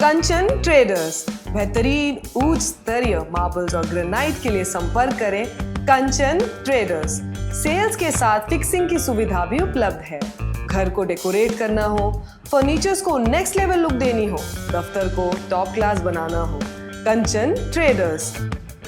कंचन traders. बेहतरीन उच्च स्तरीय मार्बल्स और ग्रेनाइट के लिए संपर्क करें कंचन ट्रेडर्स। सेल्स के साथ फिक्सिंग की सुविधा भी उपलब्ध है। घर को डेकोरेट करना हो, फर्नीचर्स को नेक्स्ट लेवल लुक देनी हो, दफ्तर को टॉप क्लास बनाना हो, कंचन ट्रेडर्स।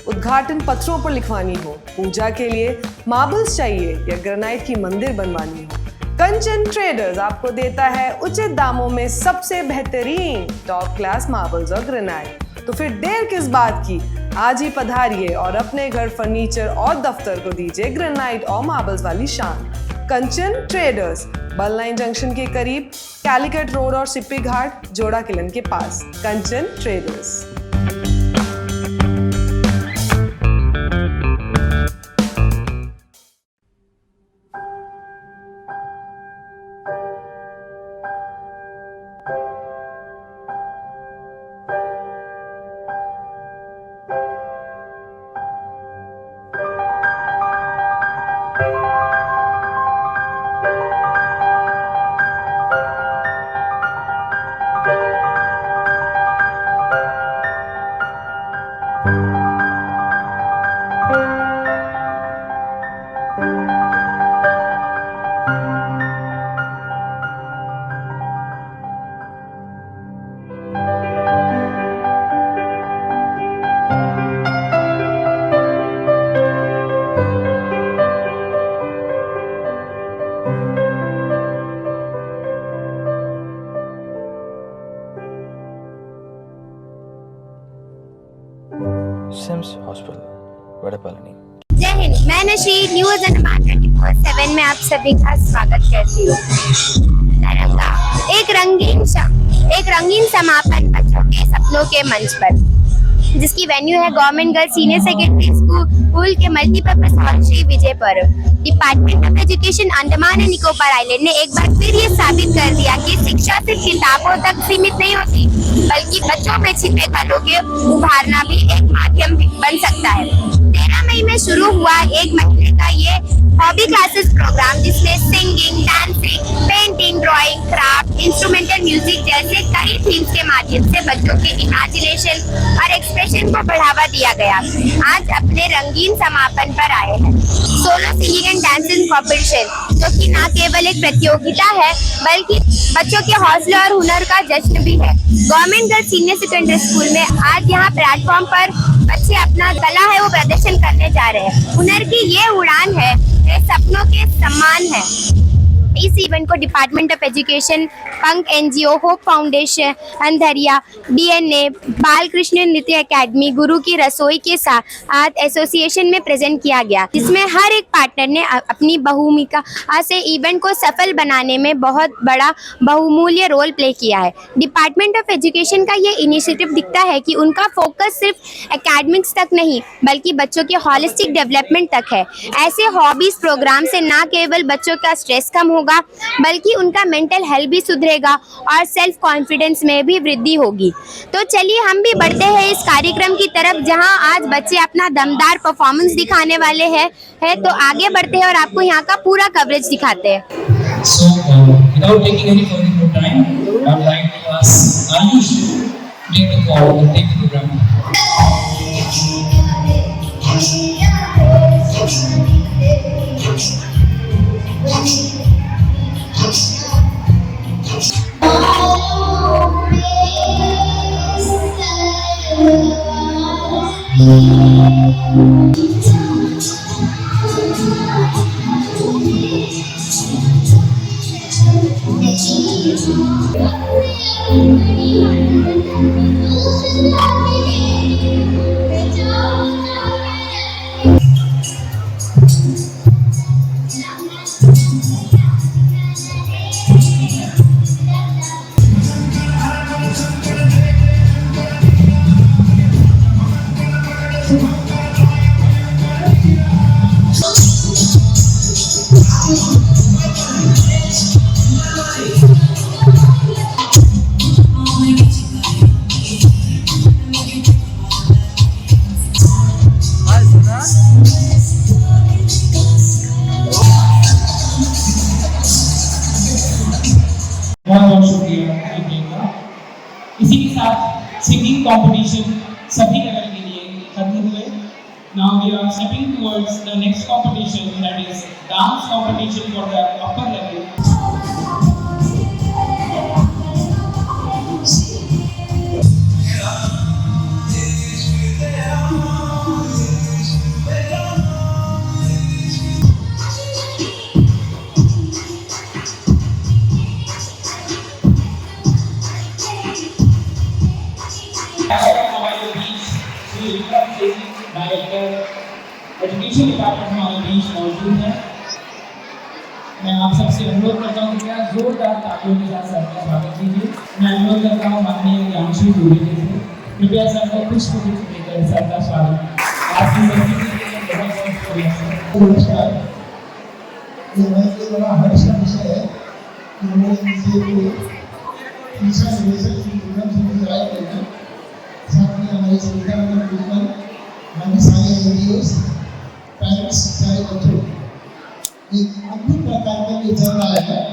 उद्घाटन पत्रों पर लिखवानी हो, पूजा के लिए मार्बल्स चाहिए या ग्रेनाइट की मंदिर बनवानी हो, कंचन ट्रेडर्स आपको देता है उचित दामों में सबसे बेहतरीन टॉप क्लास मार्बल्स और ग्रेनाइट। तो फिर देर किस बात की, आज ही पधारिए और अपने घर फर्नीचर और दफ्तर को दीजिए ग्रेनाइट और मार्बल्स वाली शान। कंचन ट्रेडर्स, बल लाइन जंक्शन के करीब, कैलिकट रोड और सिप्पी घाट, जोड़ा किलन के पास। Kanchan traders. SIMS hospital, Vadapalani. Jai Hind, मैं नशी न्यूज़ अंडमान 24/7 में आप सभी का स्वागत करती हूँ। एक रंगीन समापन बच्चों के सपनों के मंच पर, जिसकी वेन्यू है government girls senior secondary school के multipurpose hall Shri Vijayapur. Department of education Andaman and Nicobar island ने एक बार फिर ये साबित कर दिया कि शिक्षा सिर्फ किताबों तक सीमित नहीं होती, बल्कि बच्चों में छिपे कलों के उभारना भी एक माध्यम बन सकता है। 13 मई में शुरू हुआ एक महीने का ये हॉबी क्लासेस प्रोग्राम, जिसमें singing, dancing, painting, drawing, craft, instrumental music जैसे कई थीम्स के माध्यम से बच्चों के इमेजिनेशन और एक्सप्रेशन को बढ़ावा दिया गया। आज अपने रंगीन समापन पर आए हैं solo singing and dancing competition, जो कि न केवल एक प्रतियोगिता है बल्कि बच्चों के हौसले और हुनर का जश्न भी है। Government girls senior secondary school में आज यहाँ प्लेटफॉर्म पर बच्चे अपना कला है वो प्रदर्शन करने जा रहे हैं। हुनर की ये उड़ान है, ये सपनों के सम्मान है। इस इवेंट को डिपार्टमेंट ऑफ एजुकेशन, पंक एनजीओ, होप फाउंडेशन, अंधरिया, डीएनए, बालकृष्ण नृत्य एकेडमी, गुरु की रसोई के साथ एसोसिएशन में प्रेजेंट किया गया, जिसमें हर एक पार्टनर ने अपनी भूमिका से इवेंट को सफल बनाने में बहुत बड़ा बहुमूल्य रोल प्ले किया है। डिपार्टमेंट ऑफ एजुकेशन का ये इनिशिएटिव दिखता है कि उनका फोकस सिर्फ एकेडमिक्स तक नहीं बल्कि बच्चों के होलिस्टिक डेवलपमेंट तक है। ऐसे हॉबीज प्रोग्राम से न केवल बच्चों का स्ट्रेस कम होगा बल्कि उनका मेंटल हेल्थ भी सुधरेगा और सेल्फ कॉन्फिडेंस में भी वृद्धि होगी। तो चलिए हम भी बढ़ते हैं इस कार्यक्रम की तरफ, जहां आज बच्चे अपना दमदार परफॉर्मेंस दिखाने वाले हैं। तो आगे बढ़ते हैं और आपको यहाँ का पूरा कवरेज दिखाते हैं। So, without taking any further time, I would like to ask Anush to take the call and take the program. Singing competition सभी लेवल के लिए खत्म हुए. Now we are stepping towards the next competition, that is dance competition for the upper level. हमारे बीच Shri Vikram Singh director education department हमारे बीच मौजूद है. मैं आप सबसे अनुरोध करता हूँ कि आप जोरदार तालियों के साथ सर का स्वागत कीजिए. मैं अनुरोध करता हूँ माननीय ज्ञानश्री दूबे जी से कृपया सर को पुष्प देकर सर का स्वागत. आपकी उपस्थिति के लिए बहुत बहुत शुक्रिया सर. नमस्कार. ये मेरे लिए बड़ा हर्ष का विषय है कि मैंने इसे शिक्षा निदेशक श्री विक्रम सिंह जी राय करके साथ में हमारे सुविधा नगर प्रिंसिपल बाकी सारे एनजीओस पेरेंट्स सारे बच्चों एक अद्भुत प्रकार का ये चल रहा है.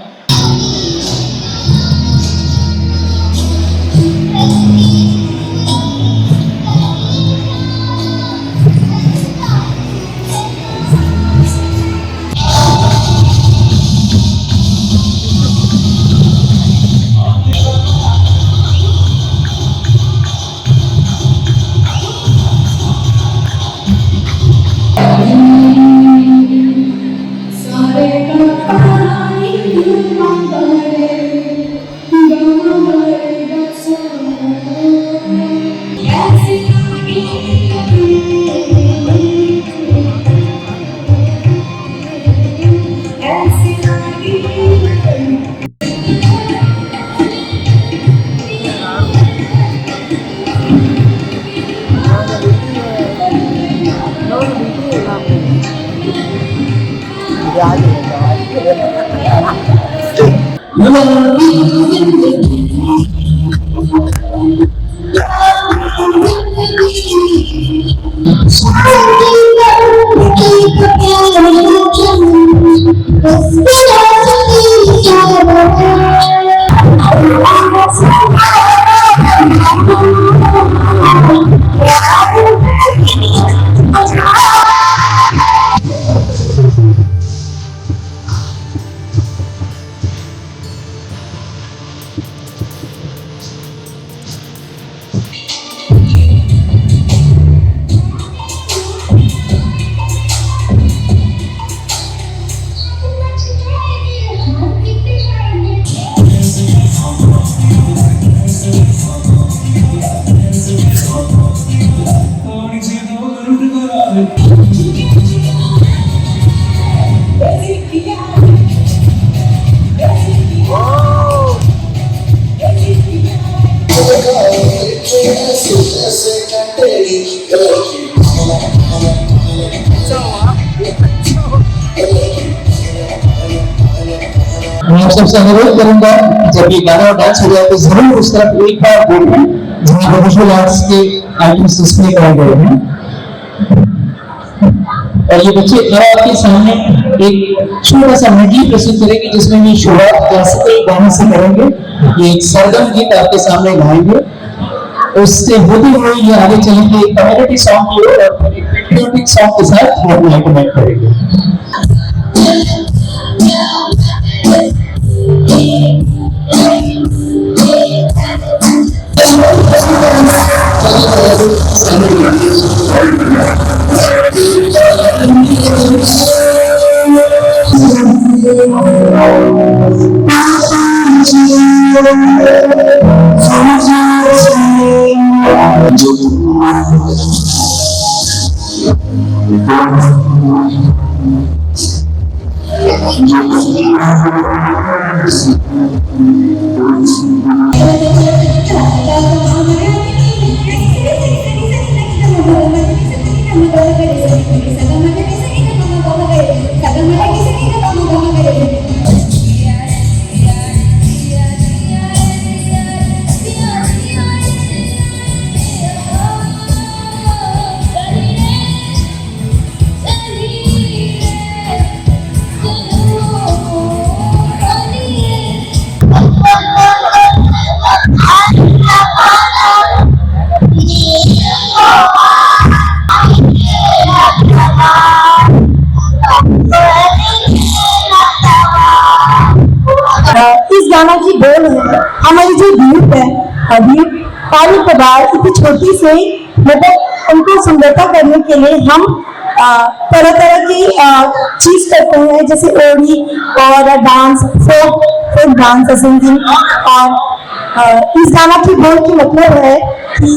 मैं सबसे अनुरोध करूंगा जब ये गाना और डांस हो जाए तो जरूर उस तरफ एक बार बोलना जहाँ पर विजुअल आर्ट्स के आइटम्स डिस्प्ले कराए गए हैं. और ये बच्चे आपके सामने एक छोटा सा मिडी प्रस्तुत करेंगे जिसमें ये शुरुआत क्लासिकल गाने से करेंगे. ये एक सरगम गीत आपके सामने गाएंगे. उससे होते हुए ये आगे चलेंगे एक कम्युनिटी सॉन्ग की ओर और फिर एक पेट्रियोटिक सॉन्ग के साथ वो अपना कनेक्ट करेंगे. गाना की बोल है, हमारी जो द्वीप है, अभी पानी पदार्थ इतनी छोटी से मतलब उनको सुंदरता करने के लिए हम तरह तरह की चीज करते हैं, जैसे ओड़ी और डांस, फोक डांस, सिंगिंग। और इस गाना की बोल की मतलब है कि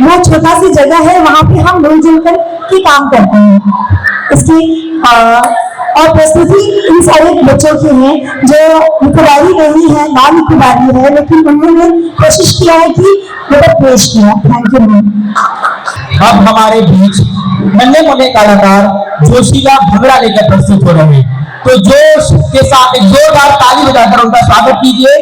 वो छोटा सी जगह है, वहां पे हम मिलजुल कर के काम करते हैं। इसकी और प्रस्तुति इन सारे बच्चों की है जो निकोबारी नहीं है, ना निकोबारी है, लेकिन उन्होंने कोशिश किया है कि मतलब पेश किया। Thank you ma'am. अब हमारे बीच नन्हे मुन्ने कलाकार जोशीला भंगड़ा लेकर प्रस्तुत हो रहे हैं, तो जोश के साथ एक जोरदार ताली बजाकर उनका स्वागत कीजिए।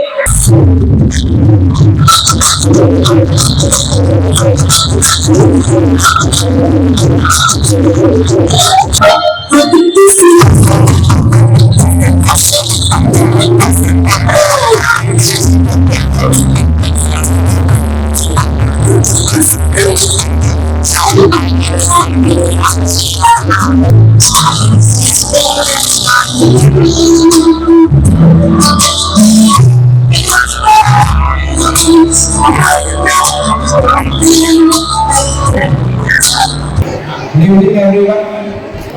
Good evening, everyone.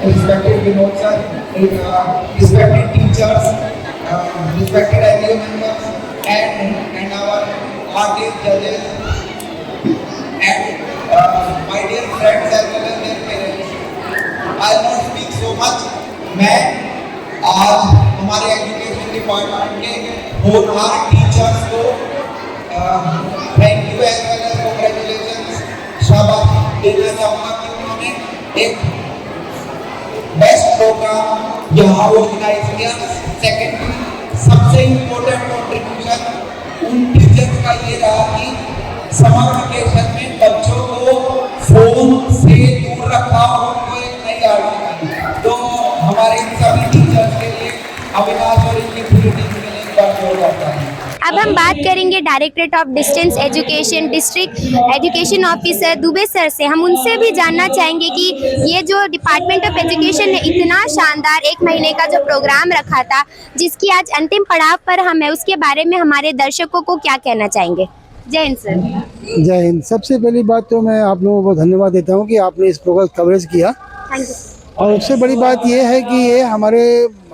Respected Vinod sir, respected teachers, respected IBO members, and our artist judges, and my dear friends as well as their parents. I will not speak so much. मैं आज हमारे एजुकेशन डिपार्टमेंट के होनहार teachers को thank you as well as congratulations शाबाश देना चाहूँगा कि उन्होंने एक बेस्ट प्रोग्राम यहाँ ऑर्गेनाइज किया। सेकेंडली सबसे इम्पोर्टेंट कंट्रीब्यूशन उन टीचर्स का ये रहा कि समर वेकेशन में बच्चों को फोन से दूर रखा, उनको एक नई आदत दी। तो हमारे सभी टीचर्स के लिए अविनाश और इनकी पूरी टीम के लिए एक बार जोर करता है। अब हम बात करेंगे directorate of distance education district education officer Dubey sir से। हम उनसे भी जानना चाहेंगे कि ये जो डिपार्टमेंट ऑफ एजुकेशन ने इतना शानदार 1 महीने का जो प्रोग्राम रखा था, जिसकी आज अंतिम पड़ाव पर हम है, उसके बारे में हमारे दर्शकों को क्या कहना चाहेंगे। जय हिंद सर। जय हिंद। सबसे पहली बात तो मैं आप लोगों को धन्यवाद देता हूँ कि आपने इस प्रोग्राम कवरेज किया। Thank you. और उससे बड़ी बात ये है कि ये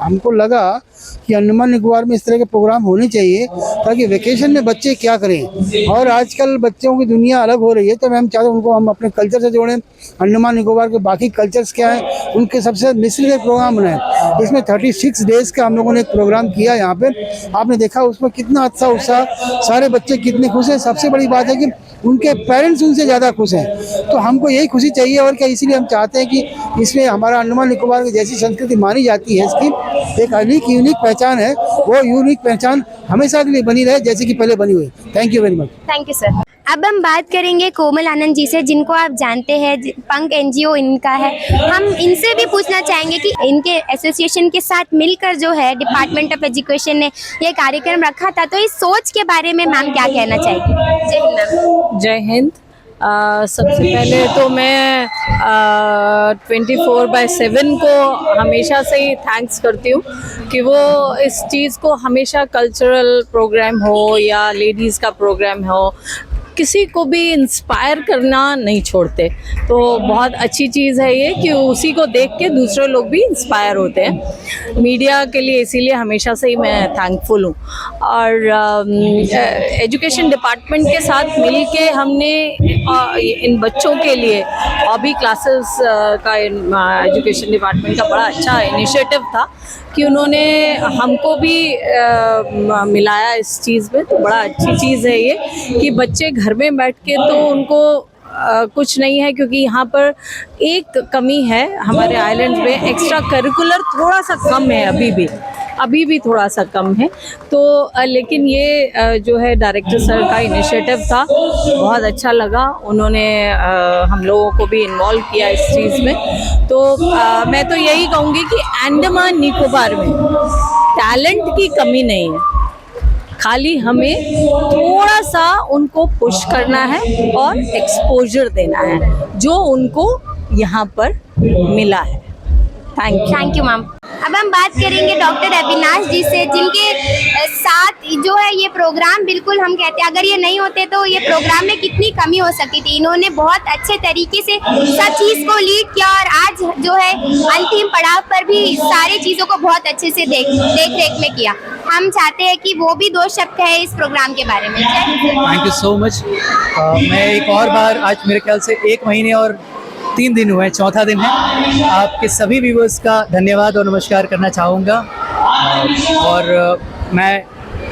हमको लगा कि अंडमान निकोबार में इस तरह के प्रोग्राम होने चाहिए ताकि वेकेशन में बच्चे क्या करें। और आजकल बच्चों की दुनिया अलग हो रही है, तो मैं चाहता हूँ उनको हम अपने कल्चर से जोड़ें। अंडमान निकोबार के बाकी कल्चर्स क्या हैं उनके सबसे मिश्रित एक प्रोग्राम बनाएं। इसमें 36 डेज़ का हम लोगों ने एक प्रोग्राम किया। यहाँ पे आपने देखा उसमें कितना अच्छा उत्साह, सारे बच्चे कितने खुश हैं। सबसे बड़ी बात है कि उनके पेरेंट्स उनसे ज़्यादा खुश हैं। तो हमको यही खुशी चाहिए और क्या, इसीलिए हम चाहते हैं कि इसमें हमारा अंडमान निकोबार की जैसी संस्कृति मानी जाती है, इसकी एक अनेक यूनिक पहचान है, वो यूनिक पहचान हमेशा के लिए बनी रहे जैसे कि पहले बनी हुई। Thank you very much. Thank you sir. अब हम बात करेंगे कोमल आनंद जी से, जिनको आप जानते हैं, पंख एनजीओ इनका है। हम इनसे भी पूछना चाहेंगे कि इनके एसोसिएशन के साथ मिलकर जो है डिपार्टमेंट ऑफ एजुकेशन ने ये कार्यक्रम रखा था, तो इस सोच के बारे में मैम क्या कहना चाहेगी। जय हिंद मैम। जय हिंद। सबसे पहले तो मैं 24/7 को हमेशा से ही थैंक्स करती हूँ कि वो इस चीज़ को हमेशा कल्चरल प्रोग्राम हो या लेडीज़ का प्रोग्राम हो, किसी को भी इंस्पायर करना नहीं छोड़ते। तो बहुत अच्छी चीज़ है ये कि उसी को देख के दूसरे लोग भी इंस्पायर होते हैं। मीडिया के लिए इसीलिए हमेशा से ही मैं थैंकफुल हूँ। और एजुकेशन डिपार्टमेंट के साथ मिल के हमने इन बच्चों के लिए हॉबी क्लासेस का एजुकेशन डिपार्टमेंट का बड़ा अच्छा इनिशिएटिव था कि उन्होंने हमको भी मिलाया इस चीज़ में। तो बड़ा अच्छी चीज़ है ये कि बच्चे घर में बैठ के, तो उनको कुछ नहीं है, क्योंकि यहाँ पर एक कमी है हमारे आइलैंड में, एक्स्ट्रा करिकुलर थोड़ा सा कम है, अभी भी थोड़ा सा कम है। तो लेकिन ये जो है डायरेक्टर सर का इनिशिएटिव था, बहुत अच्छा लगा। उन्होंने हम लोगों को भी इन्वॉल्व किया इस चीज़ में। तो मैं तो यही कहूँगी कि अंडमान निकोबार में टैलेंट की कमी नहीं है, खाली हमें थोड़ा सा उनको पुश करना है और एक्सपोजर देना है जो उनको यहाँ पर मिला है। Thank you ma'am. अब हम बात करेंगे डॉक्टर अविनाश जी से, जिनके साथ जो है ये प्रोग्राम बिल्कुल हम कहते हैं अगर ये नहीं होते तो ये प्रोग्राम में कितनी कमी हो सकती थी। इन्होंने बहुत अच्छे तरीके से सब चीज़ को लीड किया और आज जो है अंतिम पड़ाव पर भी सारी चीज़ों को बहुत अच्छे से देख रेख में किया। हम चाहते हैं कि वो भी 2 शब्द कहे इस प्रोग्राम के बारे में। Thank you so much. मैं एक और बार, आज मेरे ख्याल से 1 महीने और 3 दिन हुए हैं, 4था दिन है, आपके सभी व्यूवर्स का धन्यवाद और नमस्कार करना चाहूँगा। और मैं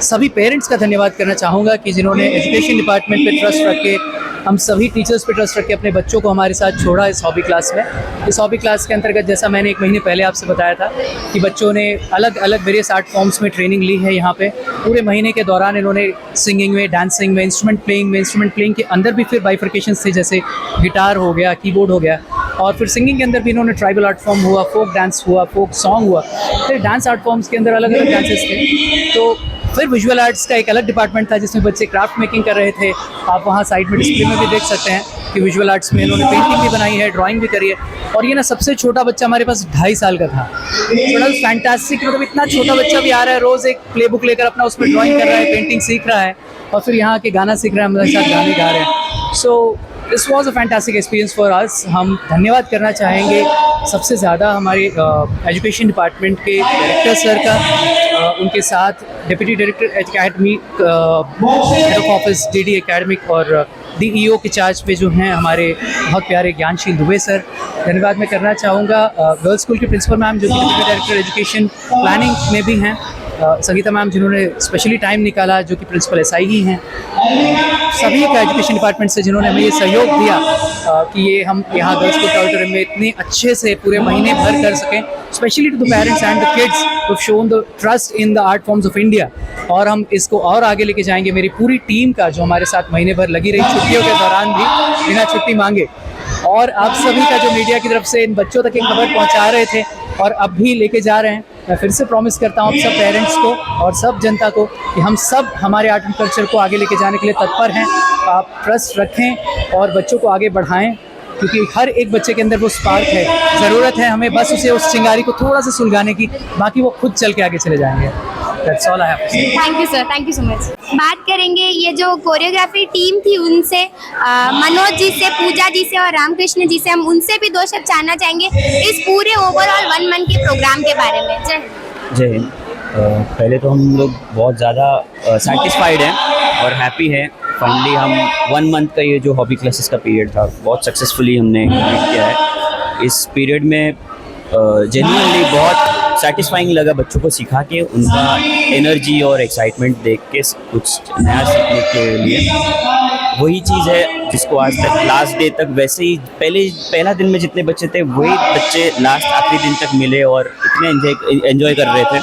सभी पेरेंट्स का धन्यवाद करना चाहूँगा कि जिन्होंने एजुकेशन डिपार्टमेंट पे ट्रस्ट रख के, हम सभी टीचर्स पे ट्रस्ट रख के अपने बच्चों को हमारे साथ छोड़ा इस हॉबी क्लास में। इस हॉबी क्लास के अंतर्गत, जैसा मैंने 1 महीने पहले आपसे बताया था, कि बच्चों ने अलग अलग वेरियस आर्ट फॉर्म्स में ट्रेनिंग ली है। यहाँ पे पूरे महीने के दौरान इन्होंने सिंगिंग में, डांसिंग में, इंस्ट्रूमेंट प्लेइंग के अंदर भी फिर बाइफर्केशंस थे, जैसे गिटार हो गया, कीबोर्ड हो गया, और फिर सिंगिंग के अंदर भी इन्होंने ट्राइबल आर्ट फॉर्म हुआ, फोक डांस हुआ, फोक सॉन्ग हुआ, फिर डांस आर्ट फॉर्म्स के अंदर अलग अलग डांसेस थे। तो फिर विजुअल आर्ट्स का एक अलग डिपार्टमेंट था जिसमें बच्चे क्राफ्ट मेकिंग कर रहे थे। आप वहाँ साइड में डिस्प्ले में भी देख सकते हैं कि विजुअल आर्ट्स में इन्होंने पेंटिंग भी बनाई है, ड्राइंग भी करी है। और ये ना सबसे छोटा बच्चा हमारे पास 2.5 साल का था। बड़ा फैंटास्टिक, मतलब इतना छोटा बच्चा भी आ रहा है, रोज़ एक प्ले बुक लेकर अपना उसमें ड्राइंग कर रहा है, पेंटिंग सीख रहा है, और फिर यहाँ के गाना सीख रहा है, हमारे साथ गाने गा रहे हैं। So this was a fantastic experience for us. हम धन्यवाद करना चाहेंगे सबसे ज़्यादा हमारे एजुकेशन डिपार्टमेंट के डायरेक्टर सर का, उनके साथ deputy director academic, head of office DD academic, और DEO के चार्ज पे जो हैं हमारे बहुत प्यारे ज्ञानशील दुबे सर। धन्यवाद मैं करना चाहूँगा गर्ल्स स्कूल के प्रिंसिपल मैम जो कि डिप्टी डायरेक्टर एजुकेशन प्लानिंग में भी हैं, संगीता मैम जिन्होंने स्पेशली टाइम निकाला, जो कि प्रिंसिपल SI ही हैं, सभी का एजुकेशन डिपार्टमेंट से जिन्होंने हमें ये सहयोग दिया कि ये हम यहाँ गर्ल्स स्कूल ऑडिटोरियम में इतने अच्छे से पूरे महीने भर कर सकें। Specially to the parents and the kids who have shown the trust in the art forms of India. और हम इसको और आगे लेके जाएंगे। मेरी पूरी टीम का जो हमारे साथ महीने भर लगी रही, छुट्टियों के दौरान भी बिना छुट्टी मांगे, और आप सभी का जो मीडिया की तरफ से इन बच्चों तक एक खबर पहुँचा रहे थे और अब भी लेके जा रहे हैं। मैं फिर से प्रॉमिस करता हूँ सब पेरेंट्स को और सब जनता को कि हम सब हमारे आर्ट एंड कल्चर को आगे लेके जाने के लिए तत्पर हैं। आप ट्रस्ट रखें और बच्चों को आगे बढ़ाएं, क्योंकि हर एक बच्चे के अंदर वो स्पार्क है। ज़रूरत है हमें बस उसे, उस चिंगारी को थोड़ा सा सुलगाने की, बाकी वो खुद चल के आगे चले जाएंगे। That's all I have to say. Thank you sir, thank you so much. बात करेंगे ये जो कोरियोग्राफी टीम थी उनसे, मनोज जी से, पूजा जी से और रामकृष्ण जी से। हम उनसे भी 2 शब्द जानना चाहेंगे इस पूरे ओवरऑल 1 मंथ के प्रोग्राम के बारे में। जय हिंद। पहले तो हम लोग बहुत ज़्यादा सेटिस्फाइड हैं और हैप्पी हैं। फाइनली हम 1 मंथ का ये जो हॉबी क्लासेस का पीरियड था बहुत सक्सेसफुली हमने कंप्लीट किया है। इस पीरियड में जेन्युइनली बहुत सेटिस्फाइंग लगा बच्चों को सिखा के, उनका एनर्जी और एक्साइटमेंट देख के कुछ नया सीखने के लिए। वही चीज़ है जिसको आज तक लास्ट डे तक, वैसे ही पहला दिन में जितने बच्चे थे वही बच्चे लास्ट आखिरी दिन तक मिले और इतने एंजॉय कर रहे थे,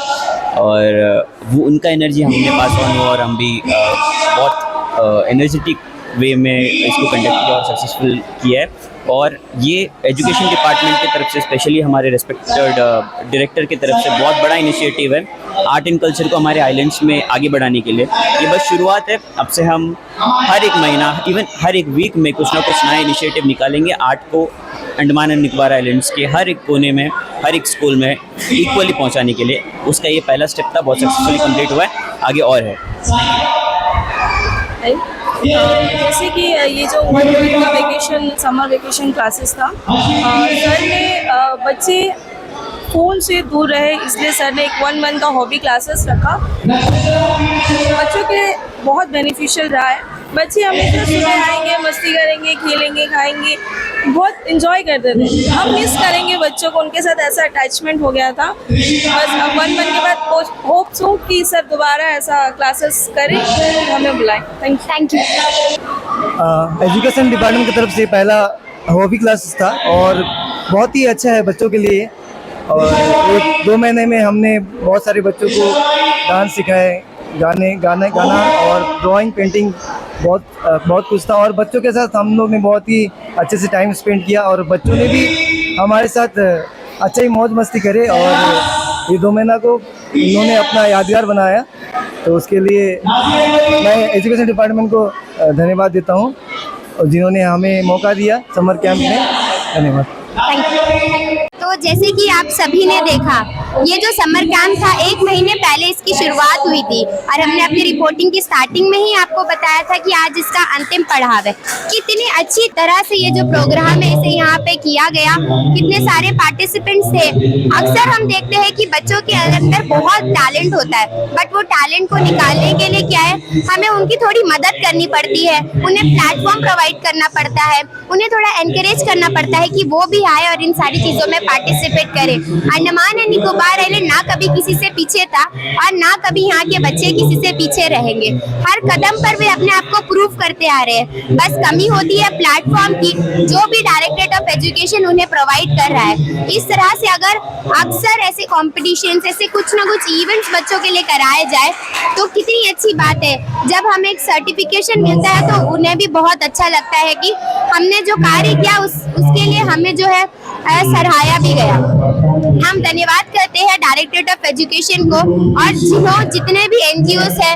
और वो उनका एनर्जी हमने पास ऑन हुआ और हम भी बहुत एनर्जेटिक वे में इसको कंडक्ट किया और सक्सेसफुल किया है। और ये एजुकेशन डिपार्टमेंट की तरफ से, स्पेशली हमारे रिस्पेक्टेड डायरेक्टर की तरफ से बहुत बड़ा इनिशिएटिव है आर्ट एंड कल्चर को हमारे आइलैंड्स में आगे बढ़ाने के लिए। ये बस शुरुआत है, अब से हम हर एक महीना, इवन हर एक वीक में कुछ ना कुछ नया इनिशिएटिव निकालेंगे आर्ट को अंडमान एंड निकोबार आइलैंड्स के हर एक कोने में, हर एक स्कूल में इक्वली पहुंचाने के लिए। उसका ये पहला स्टेप था, बहुत सक्सेसफुली कंप्लीट हुआ है, आगे और है। जैसे कि ये जो 1 मंथ का वेकेशन, समर वेकेशन क्लासेस था, सर ने बच्चे फ़ोन से दूर रहे, इसलिए सर ने एक 1 मंथ का हॉबी क्लासेस रखा। बच्चों के बहुत बेनिफिशियल रहा है। बच्चे हमेशा सुबह आएंगे, मस्ती करेंगे, खेलेंगे, खाएंगे, बहुत इंजॉय करते थे। हम मिस करेंगे बच्चों को, उनके साथ ऐसा अटैचमेंट हो गया था। बस अब 1 मंथ के बाद होप्स हो कि सर दोबारा ऐसा क्लासेस करें, हमें बुलाएं। Thank you. एजुकेशन डिपार्टमेंट की तरफ से पहला हॉबी क्लास था और बहुत ही अच्छा है बच्चों के लिए। और 1-2 महीने में हमने बहुत सारे बच्चों को डांस सिखाए, गाना और ड्राइंग, पेंटिंग, बहुत कुछ था। और बच्चों के साथ हम लोग ने बहुत ही अच्छे से टाइम स्पेंड किया और बच्चों ने भी हमारे साथ अच्छा ही मौज मस्ती करे। और ये 2 महीना को इन्होंने अपना यादगार बनाया, तो उसके लिए मैं एजुकेशन डिपार्टमेंट को धन्यवाद देता हूँ और जिन्होंने हमें मौका दिया समर कैंप में। धन्यवाद। Thank you. तो जैसे कि आप सभी ने देखा, ये जो समर कैंप था 1 महीने पहले इसकी शुरुआत हुई थी और हमने अपनी रिपोर्टिंग की स्टार्टिंग में ही आपको बताया था कि आज इसका अंतिम पड़ाव है। कितनी अच्छी तरह से ये जो प्रोग्राम है इसे यहाँ पे किया गया, कितने सारे पार्टिसिपेंट्स थे। अक्सर हम देखते हैं कि बच्चों के अंदर बहुत टैलेंट होता है, बट वो टैलेंट को निकालने के लिए क्या है, हमें उनकी थोड़ी मदद करनी पड़ती है, उन्हें प्लेटफॉर्म प्रोवाइड करना पड़ता है, उन्हें थोड़ा एनकरेज करना पड़ता है कि वो भी आए और इन सारी चीजों में पार्टिसिपेट करें। अंडमान एंड निकोबार आइलैंड ना कभी किसी से पीछे था और ना कभी यहाँ के बच्चे किसी से पीछे रहेंगे। हर कदम पर वे अपने आप को प्रूव करते आ रहे हैं। बस कमी होती है प्लेटफॉर्म की, जो भी डायरेक्टरेट ऑफ एजुकेशन उन्हें प्रोवाइड कर रहा है। इस तरह से अगर अक्सर ऐसे कॉम्पिटिशन्स, ऐसे कुछ ना कुछ इवेंट्स बच्चों के लिए कराए जाए तो कितनी अच्छी बात है। जब हमें एक सर्टिफिकेशन मिलता है तो उन्हें भी बहुत अच्छा लगता है कि हमने जो कार्य किया उसके लिए हमें जो है सराहाया भी गया। हम धन्यवाद करते हैं डायरेक्टरेट ऑफ एजुकेशन को और जितने भी NGOs है,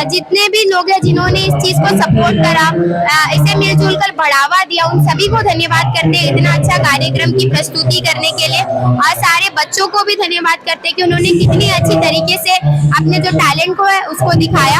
जितने भी लोग हैं जिन्होंने इस चीज को सपोर्ट करा, इसे मिलजुल कर बढ़ावा दिया, उन सभी को धन्यवाद करते हैं इतना अच्छा कार्यक्रम की प्रस्तुति करने के लिए। और सारे बच्चों को भी धन्यवाद करते हैं कि उन्होंने कितनी अच्छी तरीके से अपने जो टैलेंट को है उसको दिखाया।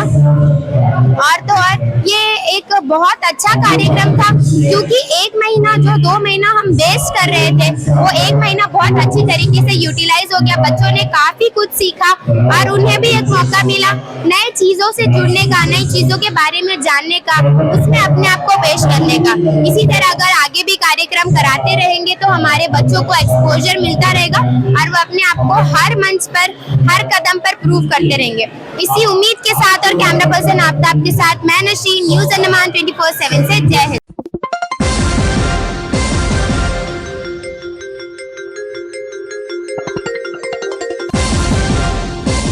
और तो और ये एक बहुत अच्छा कार्यक्रम था, क्योंकि 1 महीना जो 2 महीना हम वेस्ट कर रहे थे वो 1 महीना बहुत अच्छी तरीके से यूटिलाइज हो गया। बच्चों ने काफी कुछ सीखा और उन्हें भी एक मौका मिला नए चीजों से जुड़ने का, नई चीजों के बारे में जानने का, उसमें अपने आप को पेश करने का। इसी तरह अगर आगे भी कार्यक्रम कराते रहेंगे तो हमारे बच्चों को एक्सपोजर मिलता रहेगा और वो अपने आप को हर मंच पर, हर कदम पर प्रूव करते रहेंगे। इसी उम्मीद के साथ और कैमरा पर्सन आफ्ताब के साथ मैं नशीन, न्यूज़ अंडमान 24/7 से जय हिंद।